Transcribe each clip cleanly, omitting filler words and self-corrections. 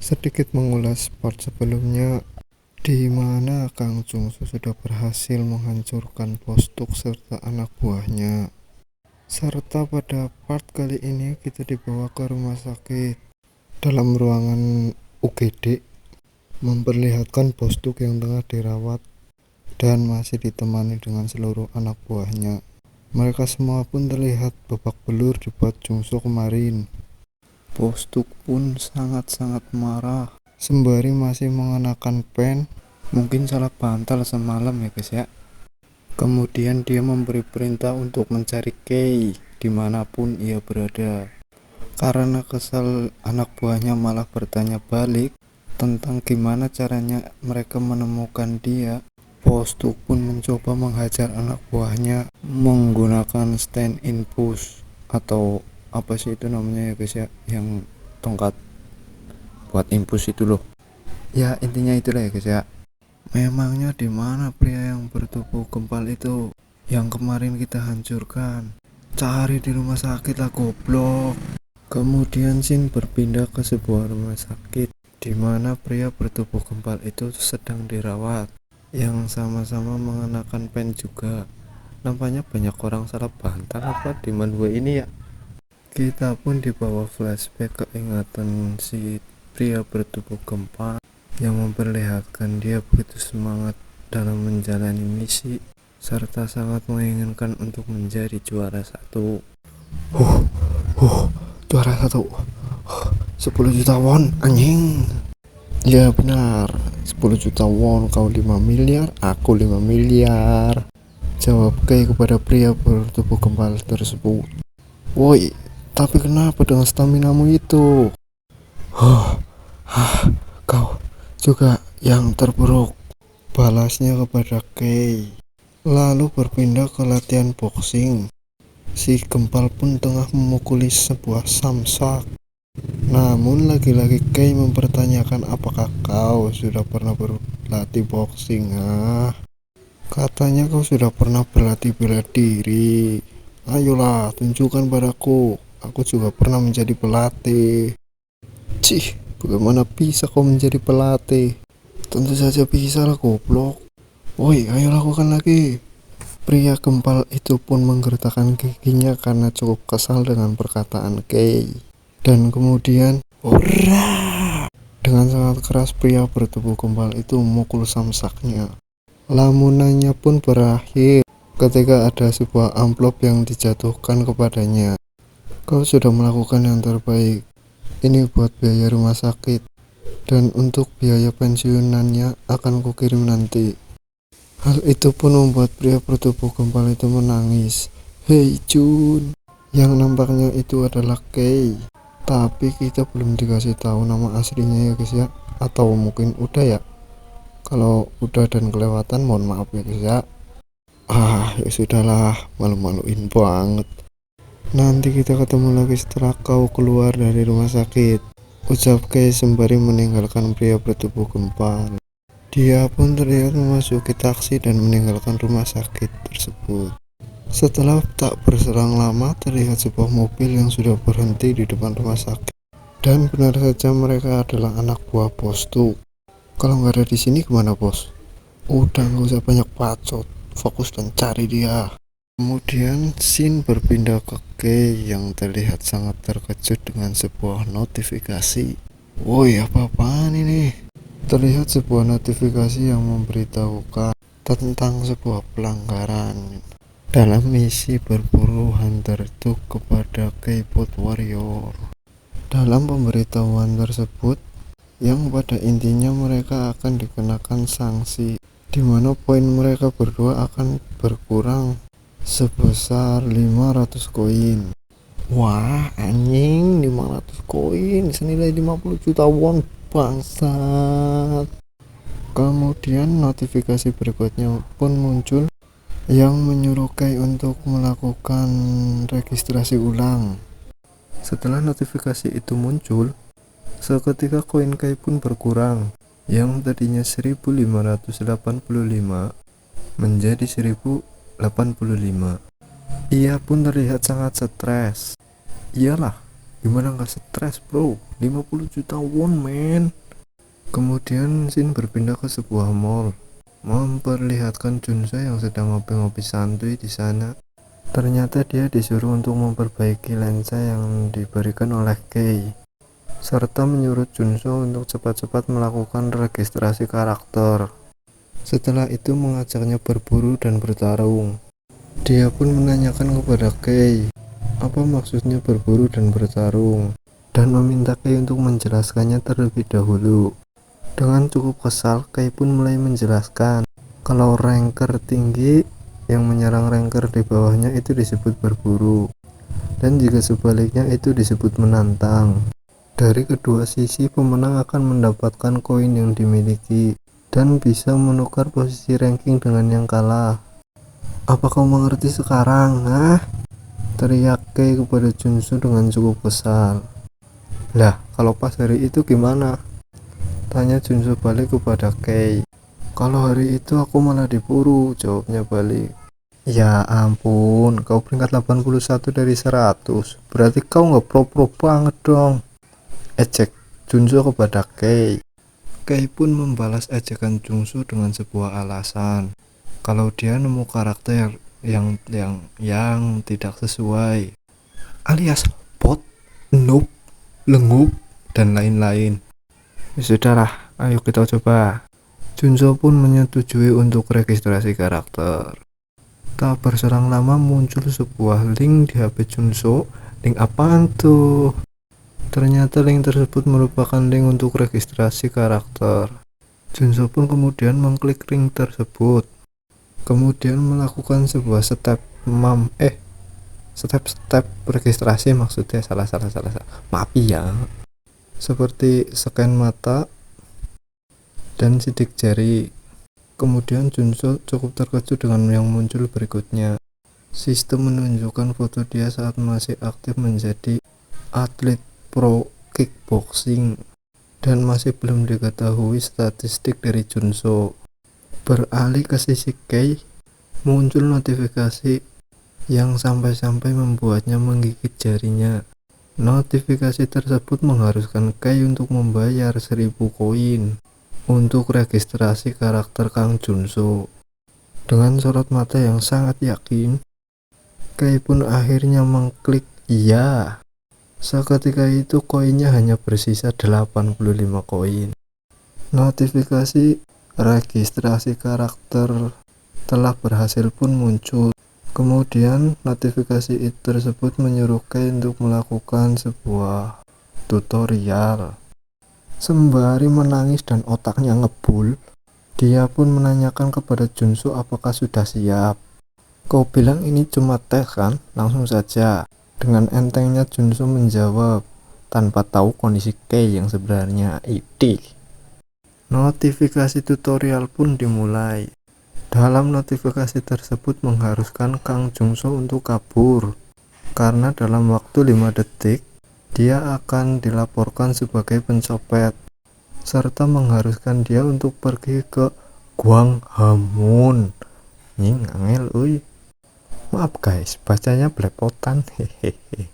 sedikit mengulas part sebelumnya di mana Kang Jungsu sudah berhasil menghancurkan Postuk serta anak buahnya. Serta pada part kali ini kita dibawa ke rumah sakit dalam ruangan UGD, memperlihatkan Postuk yang tengah dirawat dan masih ditemani dengan seluruh anak buahnya. Mereka semua pun terlihat babak belur di part Jungsu kemarin. Postuk pun sangat-sangat marah sembari masih mengenakan pen, mungkin salah bantal semalam ya guys ya. Kemudian dia memberi perintah untuk mencari Kei dimanapun ia berada. Karena kesal, anak buahnya malah bertanya balik tentang gimana caranya mereka menemukan dia. Postuk pun mencoba menghajar anak buahnya menggunakan stand in push atau apa sih itu namanya ya guys ya, yang tongkat buat impus itu loh ya, intinya itulah ya guys ya. Memangnya di mana pria yang bertubuh gempal itu yang kemarin kita hancurkan? Cari di rumah sakit lah goblok. Kemudian Shin berpindah ke sebuah rumah sakit di mana pria bertubuh gempal itu sedang dirawat, yang sama-sama mengenakan pen juga. Nampaknya banyak orang salah bantal apa di manhwa ini ya. Kita pun dibawa flashback keingatan si pria bertubuh gempal yang memperlihatkan dia begitu semangat dalam menjalani misi serta sangat menginginkan untuk menjadi juara satu. Juara satu. 10 juta won anjing. Ya benar, 10 juta won, kau 5 miliar, aku 5 miliar. Jawab Kei kepada pria bertubuh gempal tersebut. Woi, tapi kenapa dengan staminamu itu? Kau juga yang terburuk, balasnya kepada Kei. Lalu berpindah ke latihan boxing. Si gempal pun tengah memukuli sebuah samsak. Namun lagi-lagi Kei mempertanyakan apakah kau sudah pernah berlatih boxing. Katanya kau sudah pernah berlatih bela diri. Ayolah tunjukkan padaku, aku juga pernah menjadi pelatih. Cih, bagaimana bisa kau menjadi pelatih? Tentu saja bisa lah goblok. Woi, ayo lakukan lagi. Pria gempal itu pun menggertakkan giginya karena cukup kesal dengan perkataan Kei. Dan kemudian, hurrah! Dengan sangat keras pria bertubuh gempal itu memukul samsaknya. Lamunannya pun berakhir ketika ada sebuah amplop yang dijatuhkan kepadanya. Kau sudah melakukan yang terbaik. Ini buat biaya rumah sakit, dan untuk biaya pensiunannya akan kukirim nanti. Hal itu pun membuat pria bertubuh gempal itu menangis. Hei Jun, yang nampaknya itu adalah Kei. Tapi kita belum dikasih tahu nama aslinya ya guys ya. Atau mungkin udah ya. Kalau udah dan kelewatan mohon maaf ya guys ya. Ya sudahlah, malu-maluin banget. Nanti kita ketemu lagi setelah kau keluar dari rumah sakit, ucap Kei sembari meninggalkan pria bertubuh gempal. Dia pun terlihat memasuki taksi dan meninggalkan rumah sakit tersebut. Setelah tak berselang lama, terlihat sebuah mobil yang sudah berhenti di depan rumah sakit. Dan benar saja mereka adalah anak buah Postuk. Kalau nggak ada di sini kemana bos? Udah nggak usah banyak bacot, fokus dan cari dia. Kemudian Shin berpindah ke Kei yang terlihat sangat terkejut dengan sebuah notifikasi. Woi, apa-apaan ini? Terlihat sebuah notifikasi yang memberitahukan tentang sebuah pelanggaran dalam misi berburu Hunter Duke kepada Keyboard Warrior. Dalam pemberitahuan tersebut, yang pada intinya mereka akan dikenakan sanksi, di mana poin mereka berdua akan berkurang sebesar 500 koin. Wah anjing, 500 koin senilai 50 juta won, bangsat. Kemudian notifikasi berikutnya pun muncul yang menyuruh Kei untuk melakukan registrasi ulang. Setelah notifikasi itu muncul, seketika koin Kei pun berkurang, yang tadinya 1585 menjadi 1085. Ia pun terlihat sangat stres. Iyalah, Gimana nggak stres bro, 50 juta won men. Kemudian Shin berpindah ke sebuah mall, memperlihatkan Junso yang sedang ngopi-ngopi santuy di sana. Ternyata dia disuruh untuk memperbaiki lensa yang diberikan oleh Kei, serta menyuruh Junso untuk cepat-cepat melakukan registrasi karakter. Setelah itu mengajaknya berburu dan bertarung. Dia pun menanyakan kepada Kei apa maksudnya berburu dan bertarung, dan meminta Kei untuk menjelaskannya terlebih dahulu. Dengan cukup kesal, Kei pun mulai menjelaskan kalau ranker tinggi yang menyerang ranker di bawahnya itu disebut berburu, dan jika sebaliknya itu disebut menantang. Dari kedua sisi, pemenang akan mendapatkan koin yang dimiliki dan bisa menukar posisi ranking dengan yang kalah. Apa kau mengerti sekarang? Teriak Kei kepada Junso dengan cukup kesal. Lah, kalau pas hari itu gimana? Tanya Junso balik kepada Kei. Kalau hari itu aku malah diburu, jawabnya balik. Ya ampun, kau peringkat 81 dari 100. Berarti kau nggak pro-pro banget dong. Ejek Junso kepada Kei. Kei pun membalas ejekan Junso dengan sebuah alasan. Kalau dia nemu karakter yang tidak sesuai, alias bot, noob, lengup, dan lain-lain. Sudahlah, ayo kita coba. Junso pun menyetujui untuk registrasi karakter. Tak berselang lama muncul sebuah link di HP Junso. Link apaan tuh? Ternyata link tersebut merupakan link untuk registrasi karakter. Junso pun kemudian mengklik link tersebut. Kemudian melakukan sebuah step registrasi, maksudnya salah. Maaf ya. Seperti scan mata dan sidik jari. Kemudian Junso cukup terkejut dengan yang muncul berikutnya. Sistem menunjukkan foto dia saat masih aktif menjadi atlet pro kickboxing dan masih belum diketahui statistik dari Junso. Beralih ke sisi Kei, muncul notifikasi yang sampai-sampai membuatnya menggigit jarinya. Notifikasi tersebut mengharuskan Kei untuk membayar 1000 koin untuk registrasi karakter Kang Junso. Dengan sorot mata yang sangat yakin, Kei pun akhirnya mengklik iya. Seketika itu koinnya hanya bersisa 85 koin. Notifikasi registrasi karakter telah berhasil pun muncul. Kemudian notifikasi tersebut menyuruh Kei untuk melakukan sebuah tutorial. Sembari menangis dan otaknya ngebul, dia pun menanyakan kepada Junso apakah sudah siap. Kau bilang ini cuma tes kan? Langsung saja. Dengan entengnya Junso menjawab, tanpa tahu kondisi Kei yang sebenarnya. Notifikasi tutorial pun dimulai. Dalam notifikasi tersebut mengharuskan Kang Junso untuk kabur, karena dalam waktu 5 detik dia akan dilaporkan sebagai pencopet, serta mengharuskan dia untuk pergi ke Gwanghwamun. Nying angel uy. Maaf guys, bacanya belepotan. Hehehe.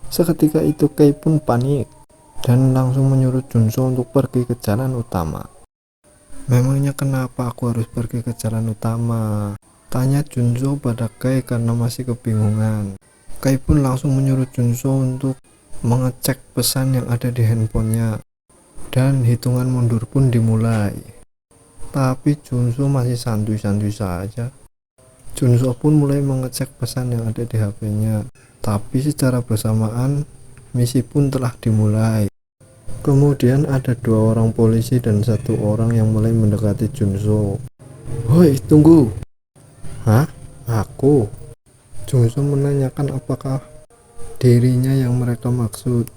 Seketika itu Kei pun panik dan langsung menyuruh Junso untuk pergi ke jalan utama. Memangnya kenapa aku harus pergi ke jalan utama? Tanya Junso pada Kei karena masih kebingungan. Kei pun langsung menyuruh Junso untuk mengecek pesan yang ada di handphonenya, dan hitungan mundur pun dimulai. Tapi Junso masih santuy-santuy saja. Junso pun mulai mengecek pesan yang ada di HP-nya. Tapi secara bersamaan misi pun telah dimulai. Kemudian ada 2 orang polisi dan 1 orang yang mulai mendekati Junso. Woi, tunggu. Hah? Aku? Junso menanyakan apakah dirinya yang mereka maksud.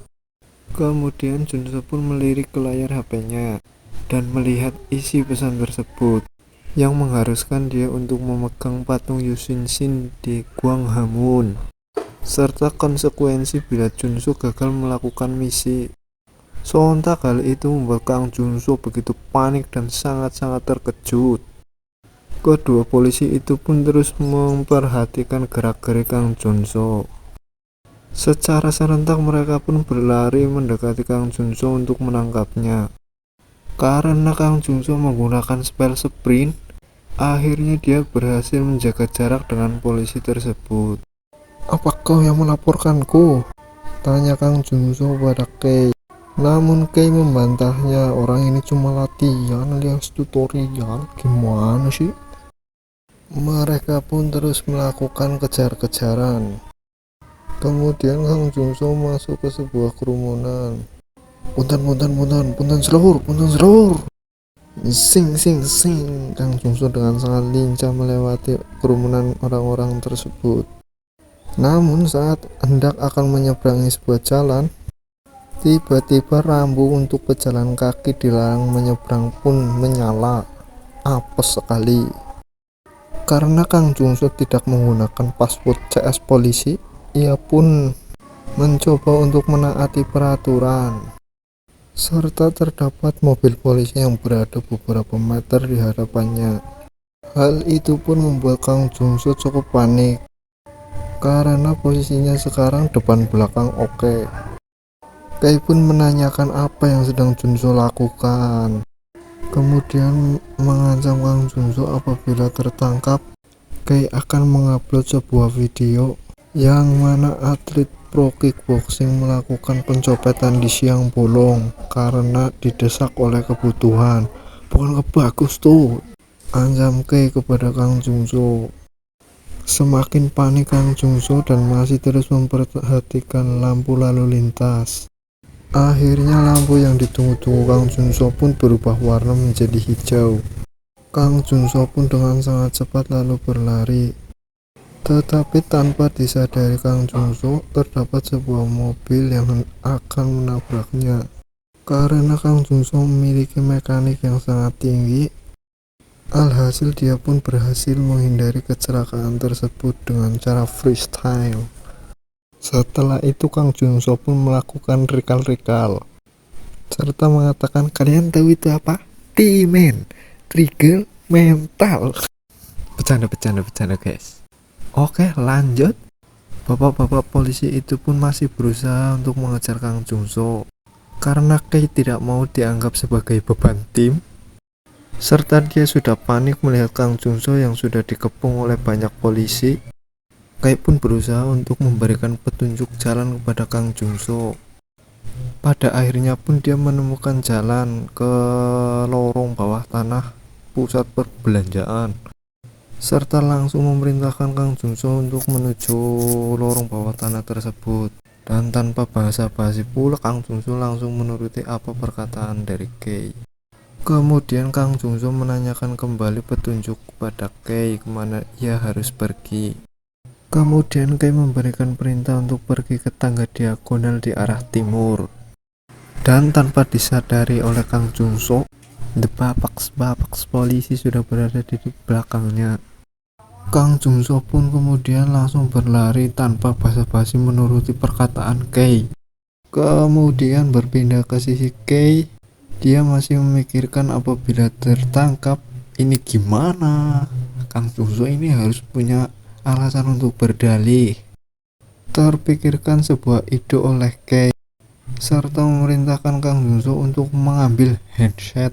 Kemudian Junso pun melirik ke layar HP-nya dan melihat isi pesan tersebut yang mengharuskan dia untuk memegang patung Yushin di Gwanghwamun, serta konsekuensi bila Junso gagal melakukan misi. Sontak hal itu membuat Kang Junso begitu panik dan sangat-sangat terkejut. Kedua polisi itu pun terus memperhatikan gerak-gerik Kang Junso. Secara serentak mereka pun berlari mendekati Kang Junso untuk menangkapnya. Karena Kang Junso menggunakan spell sprint, akhirnya dia berhasil menjaga jarak dengan polisi tersebut. "Apa kau yang melaporkanku?" tanya Kang Junso pada Kei. Namun Kei membantahnya, "Orang ini cuma latihan alias tutorial, gimana sih?" Mereka pun terus melakukan kejar-kejaran. Kemudian Kang Junso masuk ke sebuah kerumunan. Punten selur. Sing. Kang Junso dengan sangat lincah melewati kerumunan orang-orang tersebut. Namun saat hendak akan menyeberangi sebuah jalan, tiba-tiba rambu untuk pejalan kaki dilarang menyeberang pun menyala. Apes sekali. Karena Kang Junso tidak menggunakan password CS polisi, ia pun mencoba untuk menaati peraturan. Serta terdapat mobil polisi yang berada beberapa meter di hadapannya. Hal itu pun membuat Kang Junso cukup panik, karena posisinya sekarang depan belakang oke. Kei pun menanyakan apa yang sedang Junso lakukan. Kemudian mengancam Kang Junso apabila tertangkap, Kei akan mengupload sebuah video yang mana atlet pro kickboxing melakukan pencopetan di siang bolong karena didesak oleh kebutuhan. "Bukan bagus tuh," ancam Kei kepada Kang Junso. Semakin panik Kang Junso dan masih terus memperhatikan lampu lalu lintas. Akhirnya lampu yang ditunggu-tunggu Kang Junso pun berubah warna menjadi hijau. Kang Junso pun dengan sangat cepat lalu berlari. Tetapi tanpa disadari Kang Junso, terdapat sebuah mobil yang akan menabraknya. Karena Kang Junso memiliki mekanik yang sangat tinggi, alhasil dia pun berhasil menghindari kecelakaan tersebut dengan cara freestyle. Setelah itu Kang Junso pun melakukan recall serta mengatakan, "Kalian tahu itu apa? Timen, trigger mental." Bercanda guys. Oke, lanjut. Bapak-bapak polisi itu pun masih berusaha untuk mengejar Kang Junso karena Kei tidak mau dianggap sebagai beban tim, serta dia sudah panik melihat Kang Junso yang sudah dikepung oleh banyak polisi. Kei pun berusaha untuk memberikan petunjuk jalan kepada Kang Junso. Pada akhirnya pun dia menemukan jalan ke lorong bawah tanah pusat perbelanjaan, serta langsung memerintahkan Kang Junso untuk menuju lorong bawah tanah tersebut. Dan tanpa basa-basi pula Kang Junso langsung menuruti apa perkataan dari Kei. Kemudian Kang Junso menanyakan kembali petunjuk kepada Kei kemana ia harus pergi. Kemudian Kei memberikan perintah untuk pergi ke tangga diagonal di arah timur. Dan tanpa disadari oleh Kang Junso, the Bapak polisi sudah berada di belakangnya. Kang Junso pun kemudian langsung berlari tanpa basa-basi menuruti perkataan Kei. Kemudian berpindah ke sisi Kei. Dia masih memikirkan apabila tertangkap ini gimana. Kang Junso ini harus punya alasan untuk berdalih. Terpikirkan sebuah ide oleh Kei, serta memerintahkan Kang Junso untuk mengambil headset.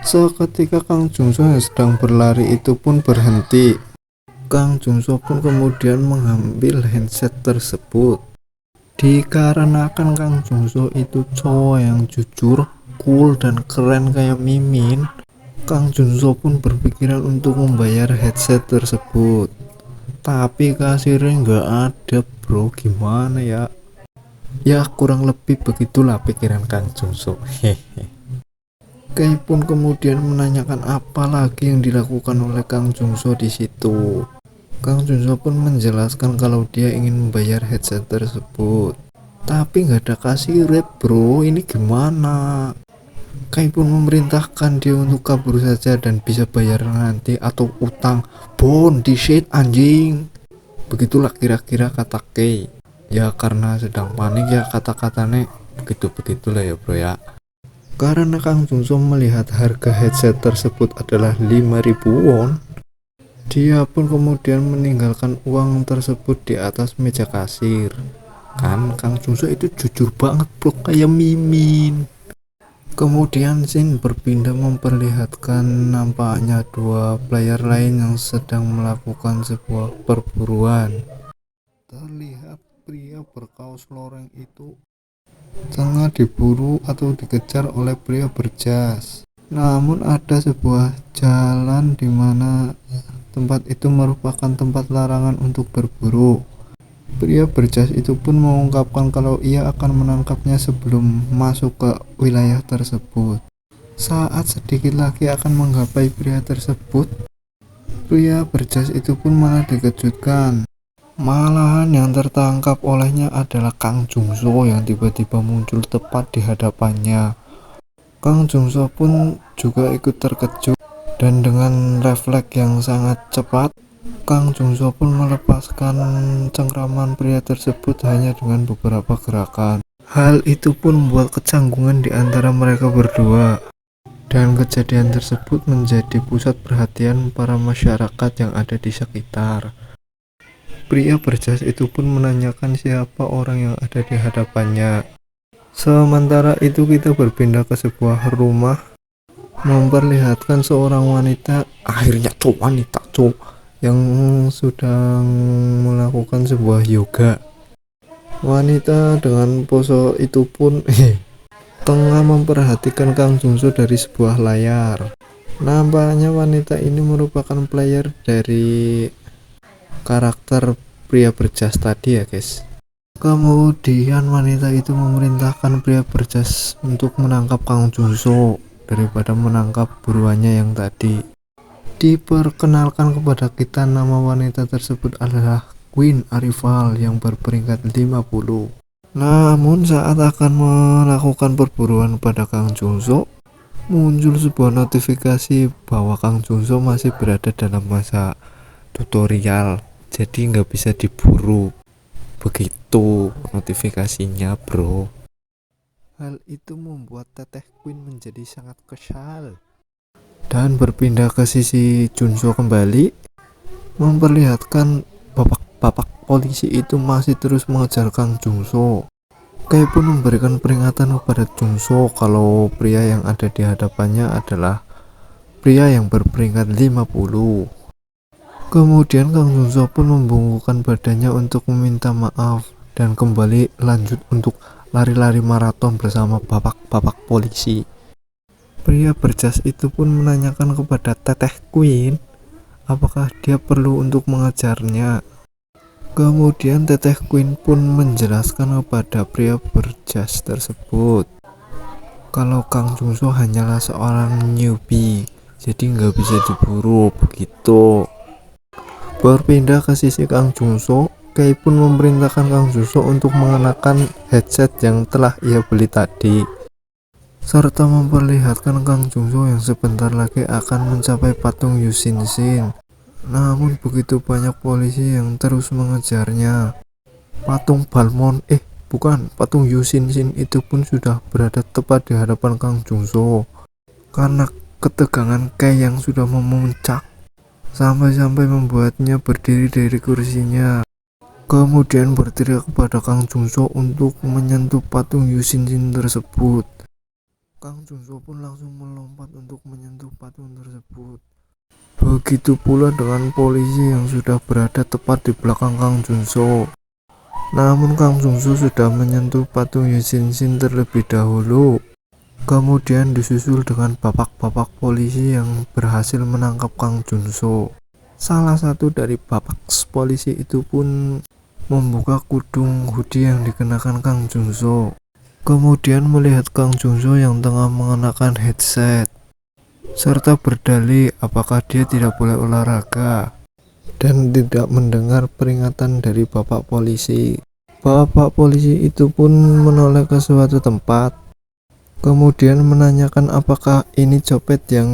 Seketika Kang Junso yang sedang berlari itu pun berhenti. Kang Junso pun kemudian mengambil headset tersebut. Dikarenakan Kang Junso itu cowok yang jujur, cool dan keren kayak Mimin, Kang Junso pun berpikiran untuk membayar headset tersebut. Tapi kasirnya nggak ada bro, gimana ya? Ya kurang lebih begitulah pikiran Kang Junso. Hehe. Kei pun kemudian menanyakan apa lagi yang dilakukan oleh Kang Junso di situ. Kang Junso pun menjelaskan kalau dia ingin membayar headset tersebut. Tapi nggak ada kasir bro, ini gimana? Kei pun memerintahkan dia untuk kabur saja dan bisa bayar nanti atau utang. Bon di shit anjing. Begitulah kira-kira kata Kei. Ya karena sedang panik ya kata-katanya begitulah ya bro ya. Karena Kang Junso melihat harga headset tersebut adalah 5.000 won, dia pun kemudian meninggalkan uang tersebut di atas meja kasir. kan Kang Jungso itu jujur banget bro, kayak Mimin. Kemudian scene berpindah memperlihatkan nampaknya dua player lain yang sedang melakukan sebuah perburuan. Terlihat pria berkaos loreng itu tengah diburu atau dikejar oleh pria berjas. Namun ada sebuah jalan di mana tempat itu merupakan tempat larangan untuk berburu. Pria berjas itu pun mengungkapkan kalau ia akan menangkapnya sebelum masuk ke wilayah tersebut. Saat sedikit lagi akan menggapai pria tersebut, pria berjas itu pun malah dikejutkan. Malahan yang tertangkap olehnya adalah Kang Jungso yang tiba-tiba muncul tepat di hadapannya. Kang Jungso pun juga ikut terkejut dan dengan refleks yang sangat cepat, Kang Jungso pun melepaskan cengkraman pria tersebut hanya dengan beberapa gerakan. Hal itu pun membuat kecanggungan di antara mereka berdua. Dan kejadian tersebut menjadi pusat perhatian para masyarakat yang ada di sekitar. Pria berjas itu pun menanyakan siapa orang yang ada di hadapannya. Sementara itu kita berpindah ke sebuah rumah memperlihatkan seorang wanita, akhirnya wanita yang sedang melakukan sebuah yoga. Wanita dengan pose itu pun tengah memperhatikan Kang Jungso dari sebuah layar. Nampaknya wanita ini merupakan player dari karakter pria berjas tadi ya guys. Kemudian wanita itu memerintahkan pria berjas untuk menangkap Kang Jungso daripada menangkap buruannya yang tadi. Diperkenalkan kepada kita nama wanita tersebut adalah Queen Arrival yang berperingkat 50. Namun saat akan melakukan perburuan pada Kang Jungso, muncul sebuah notifikasi bahwa Kang Jungso masih berada dalam masa tutorial, jadi nggak bisa diburu. Begitu notifikasinya bro. Hal itu membuat Teteh Queen menjadi sangat kesal. Dan berpindah ke sisi Jungso kembali, memperlihatkan bapak polisi itu masih terus mengejar Kang Jungso. Kay pun memberikan peringatan kepada Jungso kalau pria yang ada di hadapannya adalah pria yang berperingkat 50. Kemudian Kang Jungso pun membungkukkan badannya untuk meminta maaf dan kembali lanjut untuk lari-lari maraton bersama bapak polisi. Pria berjas itu pun menanyakan kepada Teteh Queen apakah dia perlu untuk mengejarnya. Kemudian Teteh Queen pun menjelaskan kepada pria berjas tersebut kalau Kang Jungso hanyalah seorang newbie, jadi nggak bisa diburu begitu. Berpindah ke sisi Kang Jungso, Kay pun memerintahkan Kang Jungso untuk mengenakan headset yang telah ia beli tadi, serta memperlihatkan Kang Jungso yang sebentar lagi akan mencapai patung Yushin-shin. Namun begitu banyak polisi yang terus mengejarnya. Patung Balmond, patung Yushin-shin itu pun sudah berada tepat di hadapan Kang Jungso. Karena ketegangan Kay yang sudah memuncak, sampai-sampai membuatnya berdiri dari kursinya. Kemudian berteriak kepada Kang Jungso untuk menyentuh patung Yushin-shin tersebut. Kang Jungso pun langsung melompat untuk menyentuh patung tersebut. Begitu pula dengan polisi yang sudah berada tepat di belakang Kang Jungso. Namun Kang Jungso sudah menyentuh patung Yushin-shin terlebih dahulu. Kemudian disusul dengan bapak polisi yang berhasil menangkap Kang Jungso. Salah satu dari bapak polisi itu pun membuka kudung hoodie yang dikenakan Kang Jungso. Kemudian melihat Kang Jungso yang tengah mengenakan headset, serta berdalih apakah dia tidak boleh olahraga dan tidak mendengar peringatan dari bapak polisi. Bapak polisi itu pun menoleh ke suatu tempat, kemudian menanyakan apakah ini copet yang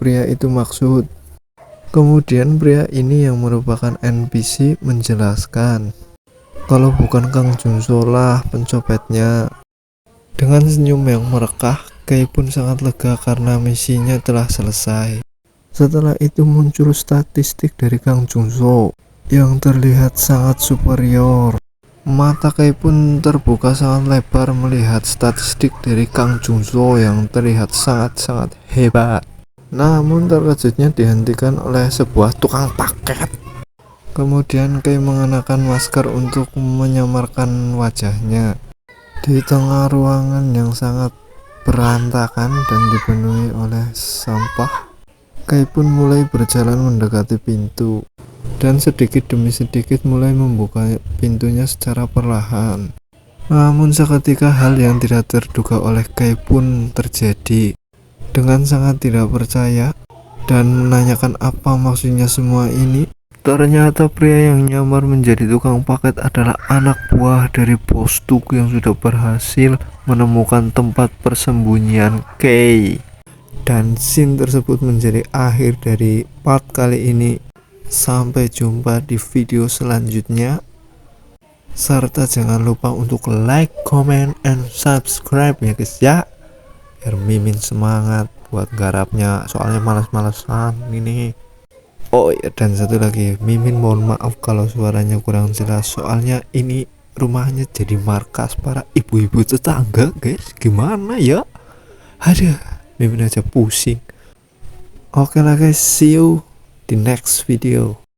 pria itu maksud. Kemudian pria ini yang merupakan NPC menjelaskan kalau bukan Kang Jungso lah pencopetnya. Dengan senyum yang merekah, Kay pun sangat lega karena misinya telah selesai. Setelah itu muncul statistik dari Kang Jungso yang terlihat sangat superior. Mata Kay pun terbuka sangat lebar melihat statistik dari Kang Jungso yang terlihat sangat-sangat hebat. Namun terkejutnya dihentikan oleh sebuah tukang paket. Kemudian Kay mengenakan masker untuk menyamarkan wajahnya. Di tengah ruangan yang sangat berantakan dan dipenuhi oleh sampah, Kay pun mulai berjalan mendekati pintu dan sedikit demi sedikit mulai membuka pintunya secara perlahan. Namun seketika hal yang tidak terduga oleh Kay pun terjadi. Dengan sangat tidak percaya dan menanyakan apa maksudnya semua ini, ternyata pria yang nyamar menjadi tukang paket adalah anak buah dari Bos Tuk yang sudah berhasil menemukan tempat persembunyian Kay. Dan scene tersebut menjadi akhir dari part kali ini. Sampai jumpa di video selanjutnya, serta jangan lupa untuk like, comment, and subscribe ya guys ya, biar Mimin semangat buat garapnya, soalnya malas-malasan ini. Oh ya, dan satu lagi, Mimin mohon maaf kalau suaranya kurang jelas, soalnya ini rumahnya jadi markas para ibu-ibu tetangga guys. Gimana ya, ada Mimin aja pusing. Oke lah guys, see you di next video.